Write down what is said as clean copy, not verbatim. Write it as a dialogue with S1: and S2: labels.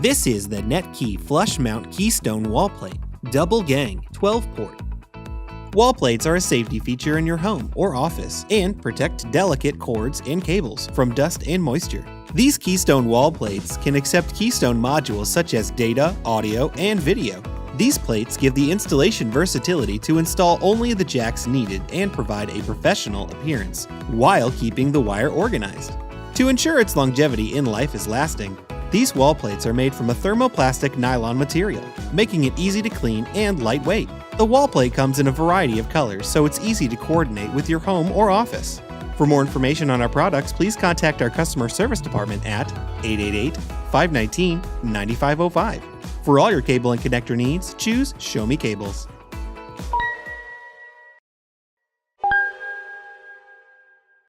S1: This is the NetKey Flush Mount Keystone Wall Plate, Double Gang 12-port. Wall plates are a safety feature in your home or office and protect delicate cords and cables from dust and moisture. These Keystone wall plates can accept Keystone modules such as data, audio, and video. These plates give the installation versatility to install only the jacks needed and provide a professional appearance, while keeping the wire organized. To ensure its longevity in life is lasting, these wall plates are made from a thermoplastic nylon material, making it easy to clean and lightweight. The wall plate comes in a variety of colors, so it's easy to coordinate with your home or office. For more information on our products, please contact our customer service department at 888-519-9505. For all your cable and connector needs, choose Show Me Cables.